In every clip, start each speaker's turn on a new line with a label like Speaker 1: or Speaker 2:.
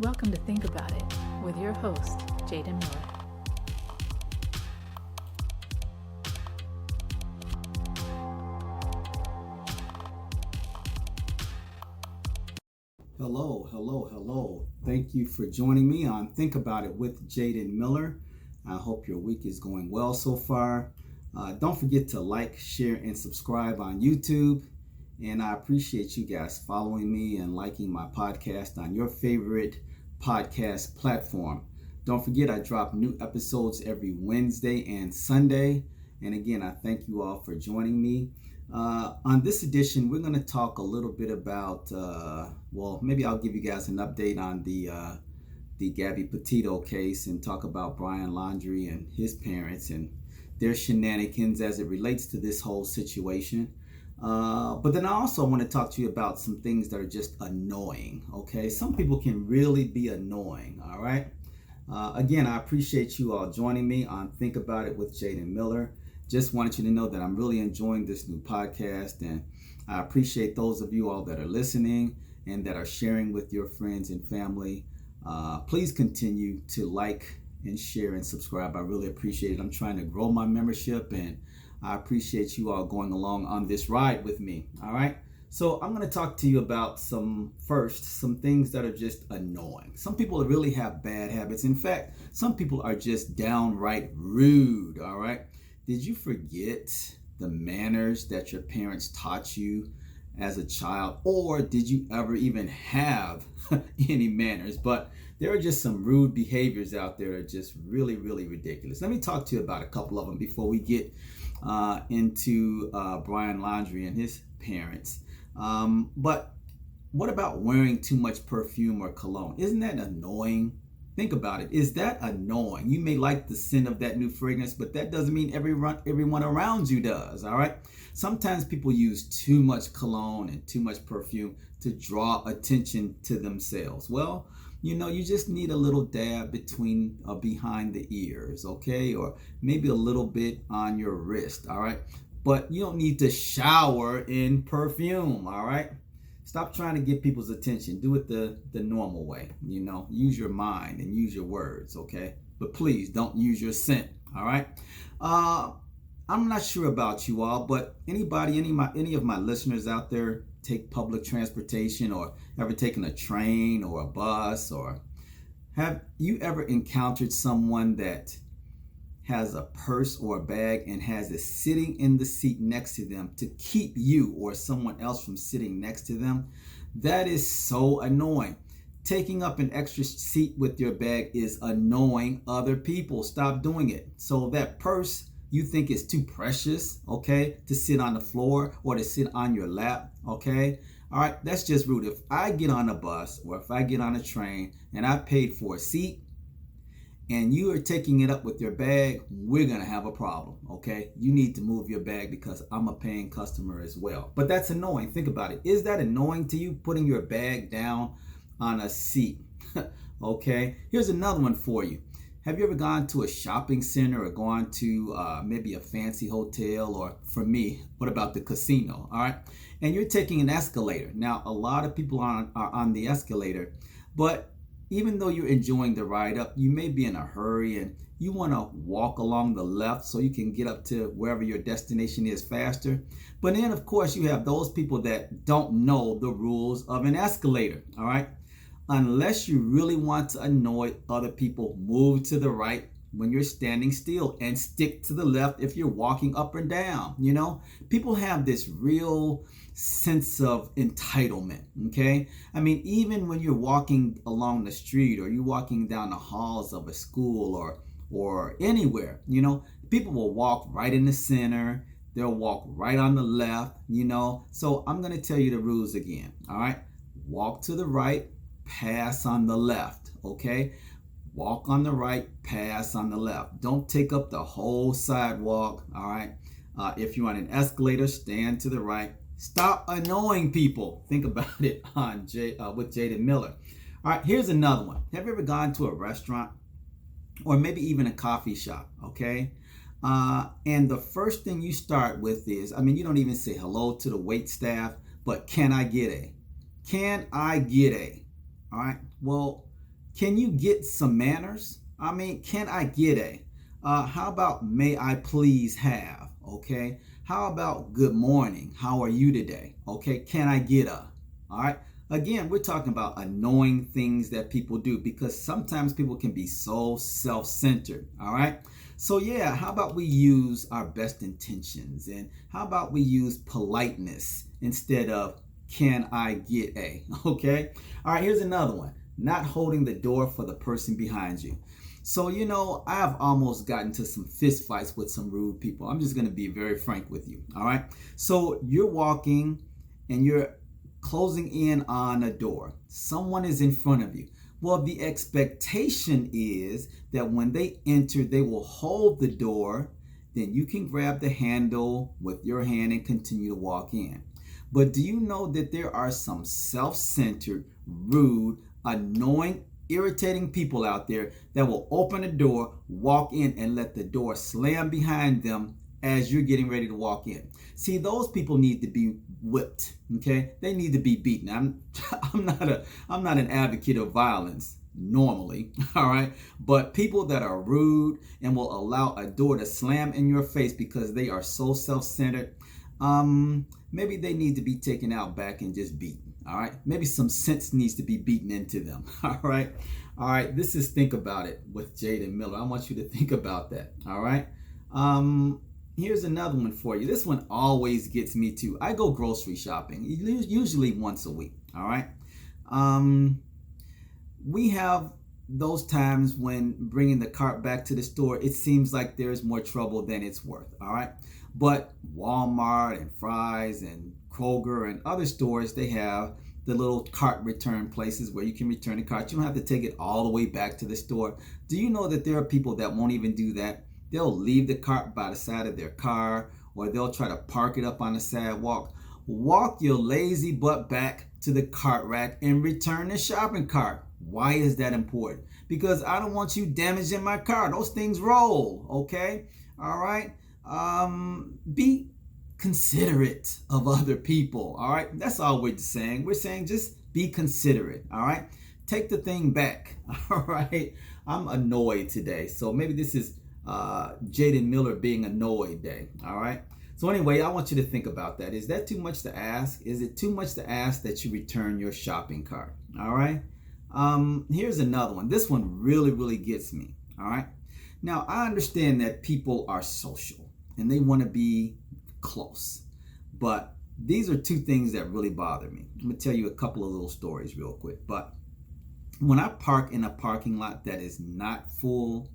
Speaker 1: Welcome to Think About It with your host, Jaden Miller.
Speaker 2: Hello. Thank you for joining me on Think About It with Jaden Miller. I hope your week is going well so far. Don't forget to like, share, and subscribe on YouTube. And I appreciate you guys following me and liking my podcast on your favorite podcast platform. Don't forget, I drop new episodes every Wednesday and Sunday. And again, I thank you all for joining me. On this edition, we're going to talk a little bit about, maybe I'll give you guys an update on the Gabby Petito case and talk about Brian Laundrie and his parents and their shenanigans as it relates to this whole situation. But then I also want to talk to you about some things that are just annoying, okay? Some people can really be annoying, all right? Again, I appreciate you all joining me on Think About It with Jaden Miller. Just wanted you to know that I'm really enjoying this new podcast, and I appreciate those of you all that are listening and that are sharing with your friends and family. Please continue to like and share and subscribe. I really appreciate it. I'm trying to grow my membership, and I appreciate you all going along on this ride with me. All right. So I'm going to talk to you about some things that are just annoying. Some people really have bad habits. In fact, some people are just downright rude. All right. Did you forget the manners that your parents taught you as a child? Or did you ever even have any manners? But there are just some rude behaviors out there that are just really, really ridiculous. Let me talk to you about a couple of them before we get into Brian Laundrie and his parents. But what about wearing too much perfume or cologne? Isn't that annoying? Think about it. Is that annoying? You may like the scent of that new fragrance, but that doesn't mean everyone around you does, all right? Sometimes people use too much cologne and too much perfume to draw attention to themselves. Well, you just need a little dab behind the ears, okay? Or maybe a little bit on your wrist, all right? But you don't need to shower in perfume, all right? Stop trying to get people's attention. Do it the normal way, Use your mind and use your words, okay? But please don't use your scent, all right? I'm not sure about you all, but any of my listeners out there take public transportation or ever taken a train or a bus, or have you ever encountered someone that has a purse or a bag and has it sitting in the seat next to them to keep you or someone else from sitting next to them? That is so annoying. Taking up an extra seat with your bag is annoying other people. Stop doing it. So that purse you think is too precious, okay, to sit on the floor or to sit on your lap, okay? All right, that's just rude. If I get on a bus or if I get on a train and I paid for a seat and you are taking it up with your bag, we're going to have a problem, okay? You need to move your bag because I'm a paying customer as well. But that's annoying. Think about it. Is that annoying to you, putting your bag down on a seat? Okay, here's another one for you. Have you ever gone to a shopping center or gone to maybe a fancy hotel, or for me, what about the casino? All right. And you're taking an escalator. Now, a lot of people are on the escalator, but even though you're enjoying the ride up, you may be in a hurry and you want to walk along the left so you can get up to wherever your destination is faster. But then, of course, you have those people that don't know the rules of an escalator. All right. Unless you really want to annoy other people, move to the right when you're standing still and stick to the left if you're walking up and down. People have this real sense of entitlement, okay? I mean, even when you're walking along the street or you're walking down the halls of a school or anywhere, people will walk right in the center. They'll walk right on the left, So I'm going to tell you the rules again, all right? Walk to the right, pass on the left, okay? Walk on the right, pass on the left. Don't take up the whole sidewalk, all right? If you're on an escalator, stand to the right. Stop annoying people. Think about it with Jaden Miller. All right, here's another one. Have you ever gone to a restaurant or maybe even a coffee shop, okay? And the first thing you start with is, you don't even say hello to the wait staff, but can I get a? Can I get a? All right. Well, Can you get some manners? I mean, can I get a? How about may I please have? Okay. How about good morning? How are you today? Okay. Can I get a? All right. Again, we're talking about annoying things that people do because sometimes people can be so self-centered. All right. So yeah, how about we use our best intentions, and how about we use politeness instead of can I get a? Okay. All right. Here's another one. Not holding the door for the person behind you. So, I've almost gotten to some fist fights with some rude people. I'm just going to be very frank with you. All right. So you're walking and you're closing in on a door. Someone is in front of you. Well, the expectation is that when they enter, they will hold the door. Then you can grab the handle with your hand and continue to walk in. But do you know that there are some self-centered, rude, annoying, irritating people out there that will open the door, walk in, and let the door slam behind them as you're getting ready to walk in? See, those people need to be whipped. Okay, they need to be beaten. I'm not an advocate of violence normally, all right, but people that are rude and will allow a door to slam in your face because they are so self-centered, maybe they need to be taken out back and just beaten. All right, maybe some sense needs to be beaten into them. All right, this is Think About It with Jaden Miller. I want you to think about that. All right. Here's another one for you. This one always gets me too. I go grocery shopping, usually once a week. All right. We have those times when bringing the cart back to the store, it seems like there's more trouble than it's worth. All right. But Walmart and Fry's and Kroger and other stores, they have the little cart return places where you can return the cart. You don't have to take it all the way back to the store. Do you know that there are people that won't even do that? They'll leave the cart by the side of their car, or they'll try to park it up on the sidewalk. Walk your lazy butt back to the cart rack and return the shopping cart. Why is that important? Because I don't want you damaging my car. Those things roll, okay? All right? Be considerate of other people, all right? That's all we're saying. We're saying just be considerate, all right? Take the thing back, all right? I'm annoyed today, so maybe this is Jaden Miller being annoyed day, all right? So anyway, I want you to think about that. Is that too much to ask? Is it too much to ask that you return your shopping cart, all right? Here's another one. This one really, really gets me, all right? Now, I understand that people are social and they want to be close, but these are two things that really bother me. I'm gonna tell you a couple of little stories real quick. But when I park in a parking lot that is not full,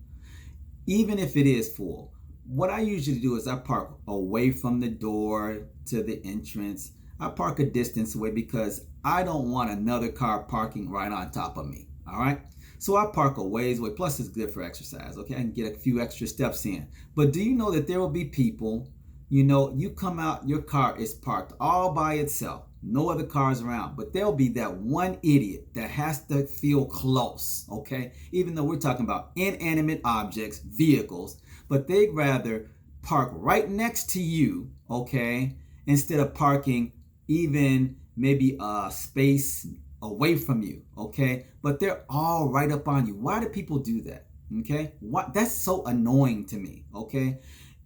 Speaker 2: even if it is full, what I usually do is I park away from the door to the entrance. I park a distance away because I don't want another car parking right on top of me, all right? So I park a ways away, plus it's good for exercise, okay? I can get a few extra steps in. But do you know that there will be people, you come out, your car is parked all by itself, no other cars around, but there'll be that one idiot that has to feel close, okay? Even though we're talking about inanimate objects, vehicles, but they'd rather park right next to you, okay, instead of parking even maybe a space away from you, okay? But they're all right up on you. Why do people do that, okay? That's so annoying to me, okay?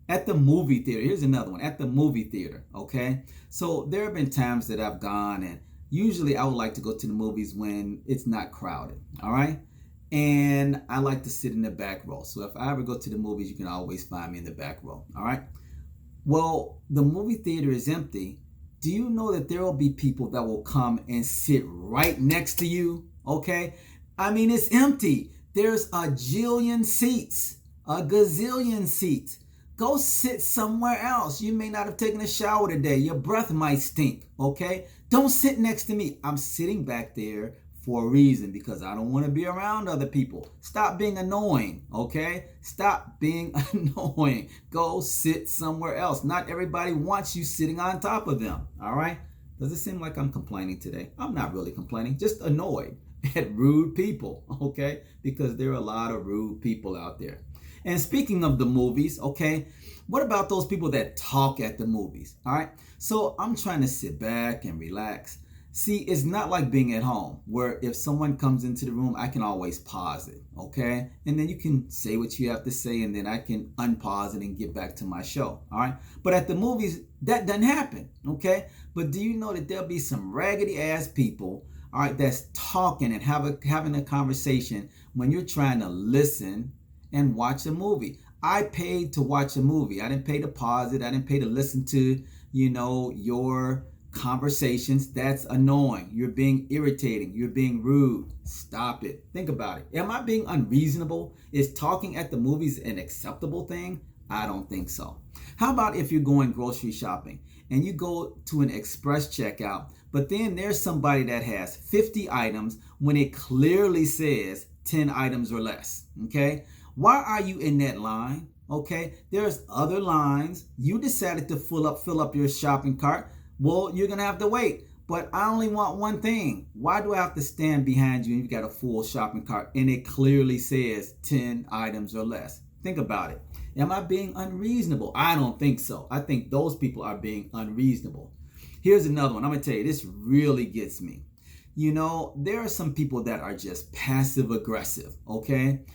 Speaker 2: At the movie theater, here's another one. At the movie theater, okay? So there have been times that I've gone, and usually I would like to go to the movies when it's not crowded, all right? And I like to sit in the back row. So if I ever go to the movies, you can always find me in the back row, all right? Well, the movie theater is empty. Do you know that there will be people that will come and sit right next to you, okay? I mean, it's empty. There's a jillion seats, a gazillion seats. Go sit somewhere else. You may not have taken a shower today. Your breath might stink, okay? Don't sit next to me. I'm sitting back there for a reason, because I don't want to be around other people. Stop being annoying, okay? Stop being annoying. Go sit somewhere else. Not everybody wants you sitting on top of them, all right? Does it seem like I'm complaining today? I'm not really complaining, just annoyed at rude people, okay? Because there are a lot of rude people out there. And speaking of the movies, okay, what about those people that talk at the movies, all right? So I'm trying to sit back and relax. See, it's not like being at home where if someone comes into the room, I can always pause it, okay? And then you can say what you have to say and then I can unpause it and get back to my show, all right? But at the movies, that doesn't happen, okay? But do you know that there'll be some raggedy ass people, all right, that's talking and having a conversation when you're trying to listen and watch a movie. I paid to watch a movie. I didn't pay to pause it. I didn't pay to listen to, your conversations. That's annoying. You're being irritating. You're being rude. Stop it. Think about it. Am I being unreasonable? Is talking at the movies an acceptable thing? I don't think so. How about if you're going grocery shopping and you go to an express checkout, but then there's somebody that has 50 items when it clearly says 10 items or less, okay? Why are you in that line? Okay, there's other lines. You decided to fill up your shopping cart. Well, you're gonna have to wait. But I only want one thing. Why do I have to stand behind you and you've got a full shopping cart and it clearly says 10 items or less? Think about it. Am I being unreasonable? I don't think so. I think those people are being unreasonable. Here's another one. I'm gonna tell you, this really gets me. There are some people that are just passive aggressive, okay?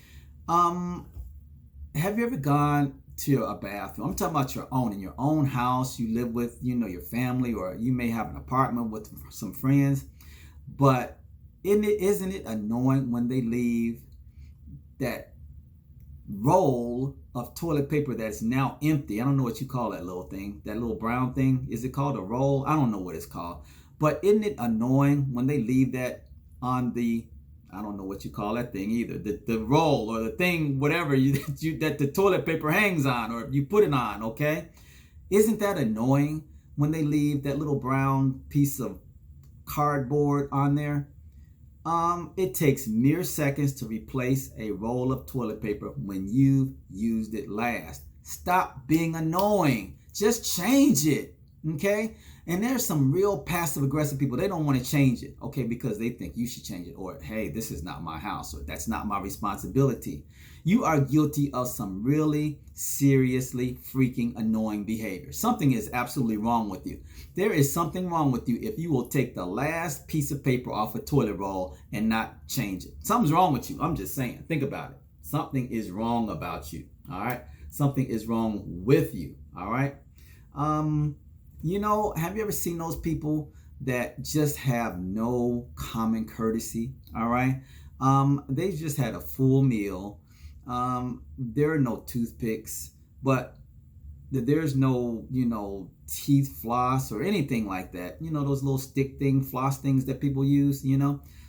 Speaker 2: Have you ever gone to a bathroom? I'm talking about in your own house. You live with, your family, or you may have an apartment with some friends. But isn't it annoying when they leave that roll of toilet paper that's now empty? I don't know what you call that little thing, that little brown thing. Is it called a roll? I don't know what it's called. But isn't it annoying when they leave that on the, I don't know what you call that thing either, the roll or the thing, whatever that the toilet paper hangs on or you put it on, okay? Isn't that annoying when they leave that little brown piece of cardboard on there? It takes mere seconds to replace a roll of toilet paper when you've used it last. Stop being annoying. Just change it, okay? And there's some real passive aggressive people. They don't want to change it, okay, because they think you should change it, or hey, this is not my house, or that's not my responsibility. You are guilty of some really seriously freaking annoying behavior. Something is absolutely wrong with you. There is something wrong with you if you will take the last piece of paper off a toilet roll and not change it. Something's wrong with you. I'm just saying. Think about it. Something is wrong about you. All right. Something is wrong with you. All right. Have you ever seen those people that just have no common courtesy? All right. They just had a full meal. There are no toothpicks, but there's no, teeth floss or anything like that. Those little stick floss things that people use,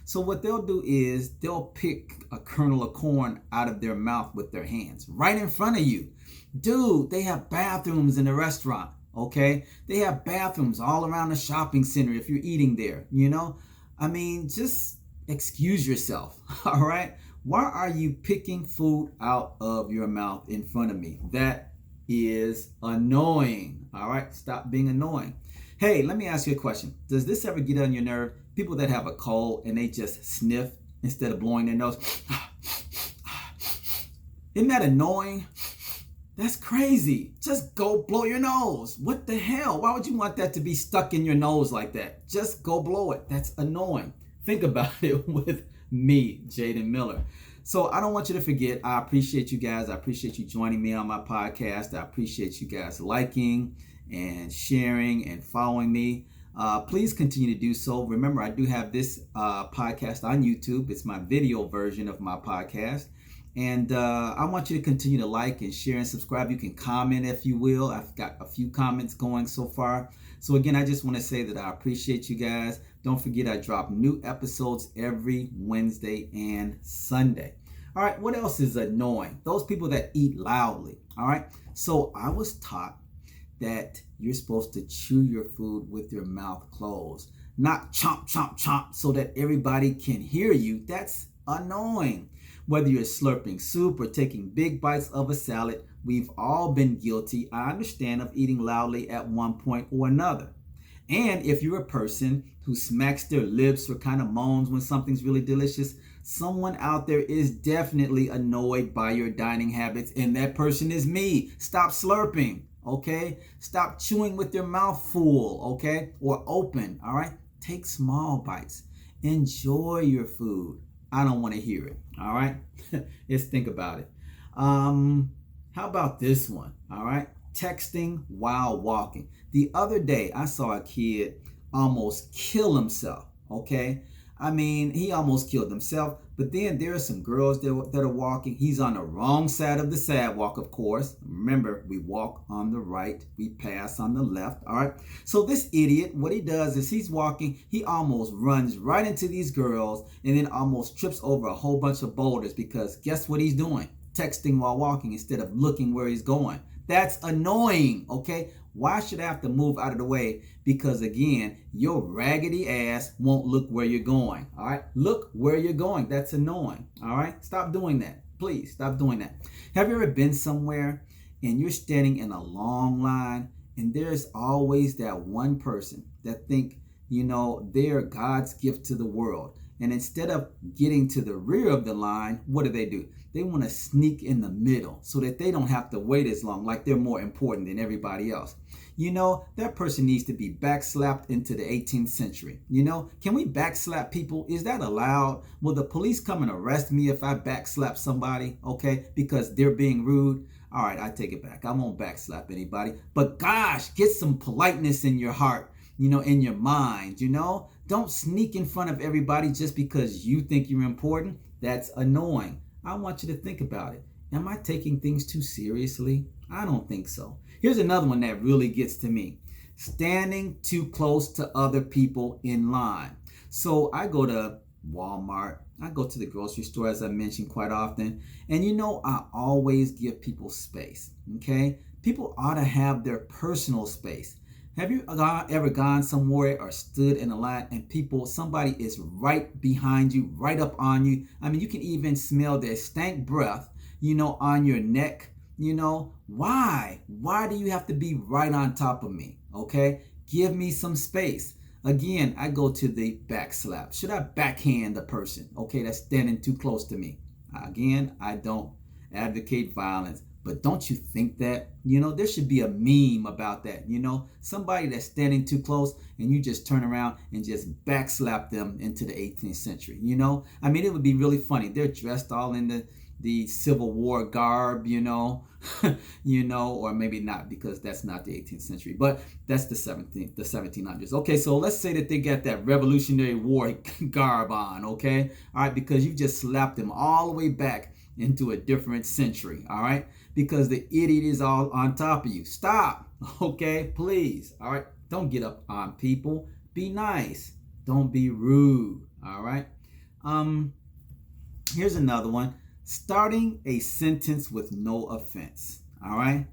Speaker 2: So what they'll do is they'll pick a kernel of corn out of their mouth with their hands right in front of you. Dude, they have bathrooms in the restaurant. Okay, they have bathrooms all around the shopping center if you're eating there, just excuse yourself, all right? Why are you picking food out of your mouth in front of me? That is annoying, all right? Stop being annoying. Hey, let me ask you a question. Does this ever get on your nerve? People that have a cold and they just sniff instead of blowing their nose. Isn't that annoying? That's crazy. Just go blow your nose. What the hell? Why would you want that to be stuck in your nose like that? Just go blow it. That's annoying. Think about it with me, Jaden Miller. So I don't want you to forget, I appreciate you guys. I appreciate you joining me on my podcast. I appreciate you guys liking and sharing and following me. Please continue to do so. Remember, I do have this podcast on YouTube. It's my video version of my podcast. And I want you to continue to like and share and subscribe. You can comment if you will. I've got a few comments going so far. So again, I just want to say that I appreciate you guys. Don't forget, I drop new episodes every Wednesday and Sunday. All right, what else is annoying? Those people that eat loudly. All right, so I was taught that you're supposed to chew your food with your mouth closed, not chomp, chomp, chomp, so that everybody can hear you. That's annoying. Whether you're slurping soup or taking big bites of a salad, we've all been guilty, I understand, of eating loudly at one point or another. And if you're a person who smacks their lips or kind of moans when something's really delicious, someone out there is definitely annoyed by your dining habits, and that person is me. Stop slurping, okay? Stop chewing with your mouth full, okay? Or open, all right? Take small bites. Enjoy your food. I don't want to hear it. All right. Let's think about it. How about this one? All right. Texting while walking. The other day, I saw a kid almost kill himself. Okay. I mean, he almost killed himself. But then there are some girls that are walking. He's on the wrong side of the sidewalk, of course. Remember, we walk on the right, we pass on the left. All right. So this idiot, what he does is he's walking. He almost runs right into these girls and then almost trips over a whole bunch of boulders because guess what he's doing? Texting while walking instead of looking where he's going. That's annoying, okay? Why should I have to move out of the way? Because again, your raggedy ass won't look where you're going, all right? Look where you're going. That's annoying, all right? Stop doing that. Please stop doing that. Have you ever been somewhere and you're standing in a long line and there's always that one person that think, they're God's gift to the world. And instead of getting to the rear of the line, what do? They want to sneak in the middle so that they don't have to wait as long, like they're more important than everybody else. That person needs to be backslapped into the 18th century. Can we backslap people? Is that allowed? Will the police come and arrest me if I backslap somebody, okay, because they're being rude? All right, I take it back. I won't backslap anybody. But gosh, get some politeness in your heart, in your mind, Don't sneak in front of everybody just because you think you're important. That's annoying. I want you to think about it. Am I taking things too seriously? I don't think so. Here's another one that really gets to me. Standing too close to other people in line. So I go to Walmart. I go to the grocery store, as I mentioned quite often. And I always give people space, okay? People ought to have their personal space. Have you ever gone somewhere or stood in a line and somebody is right behind you, right up on you? I mean, you can even smell their stank breath, on your neck. Why? Why do you have to be right on top of me? Okay, give me some space. Again, I go to the back slap. Should I backhand the person, okay, that's standing too close to me? Again, I don't advocate violence. But don't you think that, there should be a meme about that, somebody that's standing too close and you just turn around and just backslap them into the 18th century, I mean, it would be really funny. They're dressed all in the Civil War garb, or maybe not because that's not the 18th century, but that's the 1700s. Okay, so let's say that they got that Revolutionary War garb on, okay? All right, because you just slapped them all the way back into a different century, all right? Because the idiot is all on top of you. Stop, okay? Please, all right? Don't get up on people. Be nice. Don't be rude, all right? Here's another one. Starting a sentence with no offense, all right?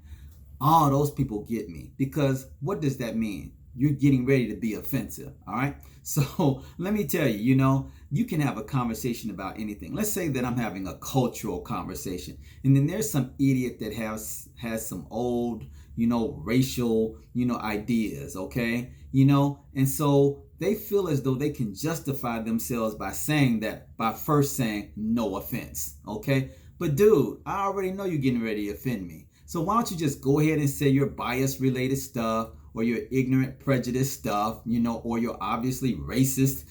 Speaker 2: All those people get me because what does that mean? You're getting ready to be offensive, all right? So let me tell you, you can have a conversation about anything. Let's say that I'm having a cultural conversation, and then there's some idiot that has some old, racial, ideas, okay? And so they feel as though they can justify themselves by first saying no offense, okay? But dude, I already know you're getting ready to offend me. So why don't you just go ahead and say your bias-related stuff, or your ignorant prejudice stuff, or your obviously racist,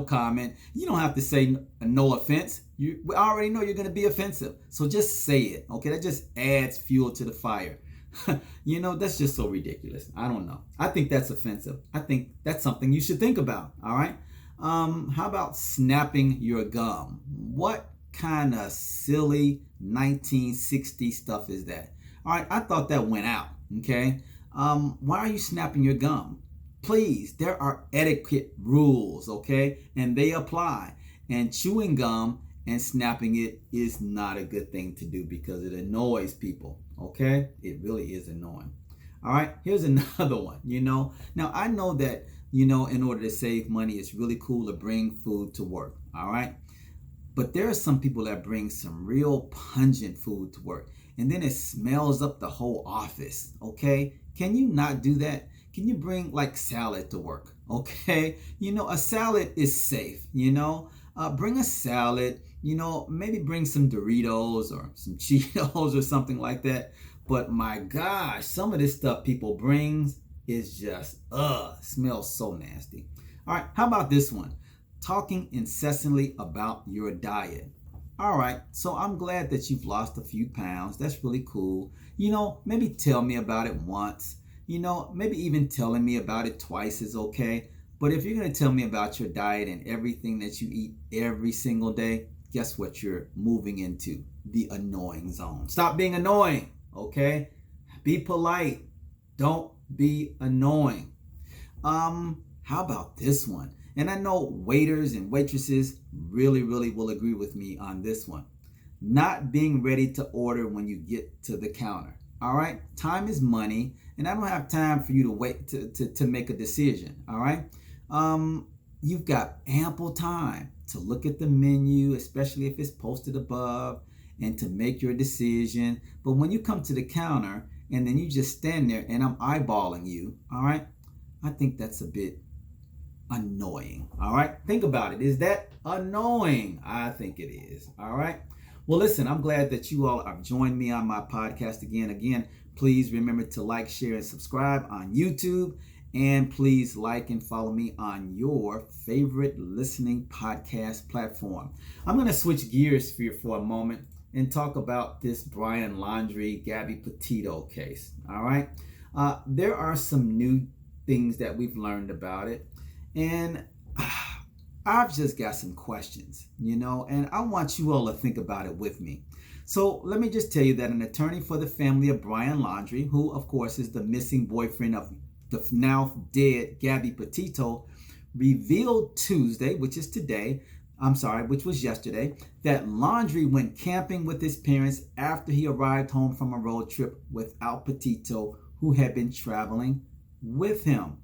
Speaker 2: comment. You don't have to say no offense. We already know you're going to be offensive. So just say it, okay? That just adds fuel to the fire. That's just so ridiculous. I don't know. I think that's offensive. I think that's something you should think about, all right? How about snapping your gum? What kind of silly 1960 stuff is that? All right, I thought that went out, okay? Why are you snapping your gum? Please, there are etiquette rules, okay? And they apply. And chewing gum and snapping it is not a good thing to do because it annoys people, okay? It really is annoying. All right, here's another one, Now, I know that, in order to save money, it's really cool to bring food to work, all right? But there are some people that bring some real pungent food to work. And then it smells up the whole office, okay? Can you not do that? Can you bring like salad to work, okay? A salad is safe, Bring a salad, maybe bring some Doritos or some Cheetos or something like that. But my gosh, some of this stuff people bring is just, smells so nasty. All right, how about this one? Talking incessantly about your diet. All right, so I'm glad that you've lost a few pounds. That's really cool. Maybe tell me about it once. Maybe even telling me about it twice is okay. But if you're going to tell me about your diet and everything that you eat every single day, guess what you're moving into? The annoying zone. Stop being annoying, okay? Be polite. Don't be annoying. How about this one? And I know waiters and waitresses really will agree with me on this one. Not being ready to order when you get to the counter. All right? Time is money, and I don't have time for you to wait to make a decision. All right? You've got ample time to look at the menu, especially if it's posted above, and to make your decision. But when you come to the counter and then you just stand there and I'm eyeballing you, all right? I think that's a bit annoying. All right, think about it. Is that annoying? I think it is. All right. Well, listen, I'm glad that you all have joined me on my podcast again. Please remember to like, share, and subscribe on YouTube. And please like and follow me on your favorite listening podcast platform. I'm going to switch gears for a moment and talk about this Brian Laundrie, Gabby Petito case. All right. There are some new things that we've learned about it. And I've just got some questions, and I want you all to think about it with me. So let me just tell you that an attorney for the family of Brian Laundrie, who of course is the missing boyfriend of the now dead Gabby Petito, revealed Tuesday, which was yesterday, that Laundrie went camping with his parents after he arrived home from a road trip without Petito, who had been traveling with him.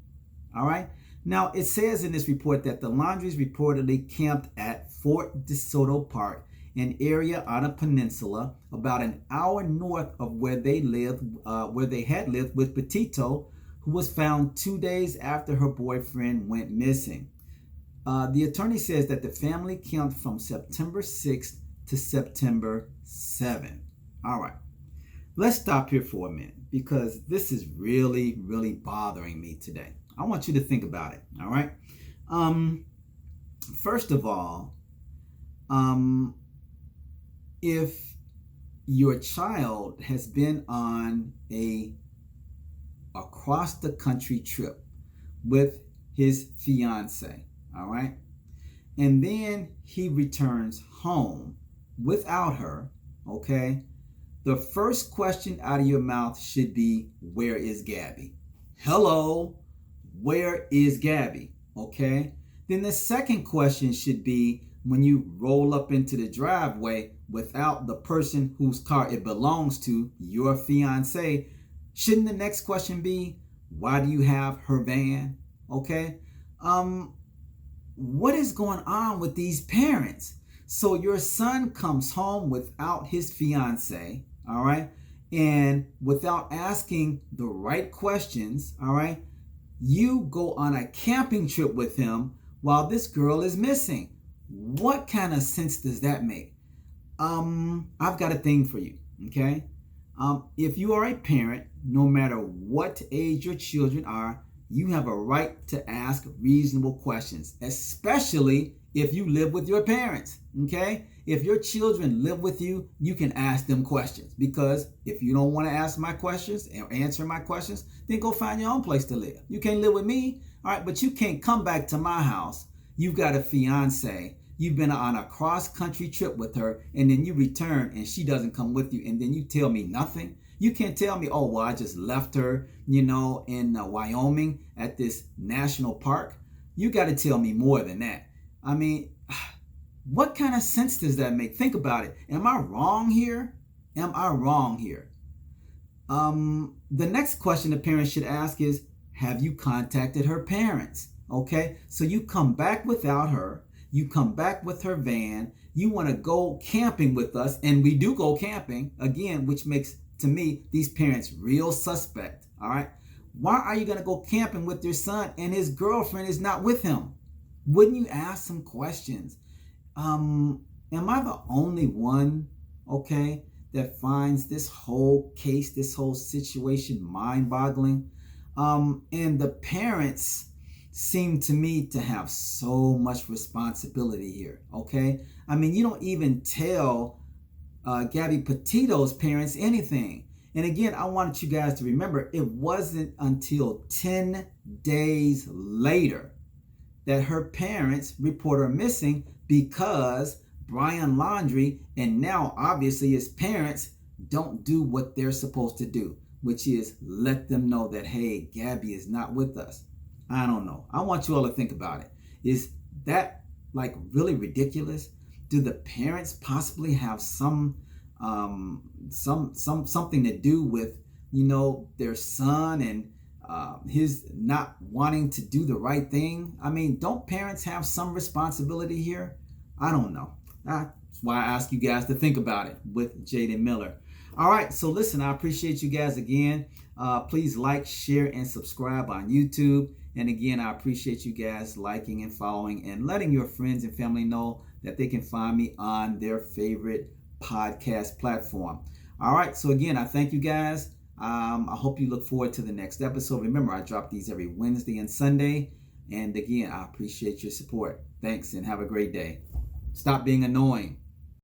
Speaker 2: All right. Now, it says in this report that the Laundries reportedly camped at Fort DeSoto Park, an area on a peninsula about an hour north of where they had lived with Petito, who was found 2 days after her boyfriend went missing. The attorney says that the family camped from September 6th to September 7th. All right. Let's stop here for a minute because this is really bothering me today. I want you to think about it, all right? First of all, if your child has been on a across the country trip with his fiance, all right, and then he returns home without her, okay, the first question out of your mouth should be, where is Gabby? Hello? Where is Gabby? Okay. Then the second question should be, when you roll up into the driveway without the person whose car it belongs to, your fiance, shouldn't the next question be, why do you have her van? Okay. What is going on with these parents? So your son comes home without his fiance, all right, and without asking the right questions, all right, you go on a camping trip with him while this girl is missing. What kind of sense does that make? I've got a thing for you, okay? If you are a parent, no matter what age your children are, you have a right to ask reasonable questions, especially if you live with your parents, okay? If your children live with you, you can ask them questions, because if you don't want to ask my questions or answer my questions, then go find your own place to live. You can't live with me, all right? But you can't come back to my house. You've got a fiance. You've been on a cross-country trip with her, and then you return and she doesn't come with you, and then you tell me nothing. You can't tell me, oh, well, I just left her, in Wyoming at this national park. You got to tell me more than that. I mean, what kind of sense does that make? Think about it. Am I wrong here? The next question the parents should ask is, have you contacted her parents? Okay, so you come back without her. You come back with her van. You want to go camping with us, and we do go camping, again, which makes, to me, these parents real suspect, all right? Why are you going to go camping with your son and his girlfriend is not with him? Wouldn't you ask some questions? Am I the only one, okay, that finds this whole case, this whole situation mind-boggling? And the parents seem to me to have so much responsibility here, okay? I mean, you don't even tell Gabby Petito's parents anything. And again, I wanted you guys to remember, it wasn't until 10 days later that her parents report her missing because Brian Laundrie and now obviously his parents don't do what they're supposed to do, which is let them know that, hey, Gabby is not with us. I don't know. I want you all to think about it. Is that like really ridiculous? Do the parents possibly have something to do with, their son and his not wanting to do the right thing? I mean, don't parents have some responsibility here? I don't know. That's why I ask you guys to think about it with Jaden Miller. All right, so listen, I appreciate you guys again. Please like, share, and subscribe on YouTube. And again, I appreciate you guys liking and following and letting your friends and family know that they can find me on their favorite podcast platform. All right, so again, I thank you guys. I hope you look forward to the next episode. Remember, I drop these every Wednesday and Sunday. And again, I appreciate your support. Thanks and have a great day. Stop being annoying.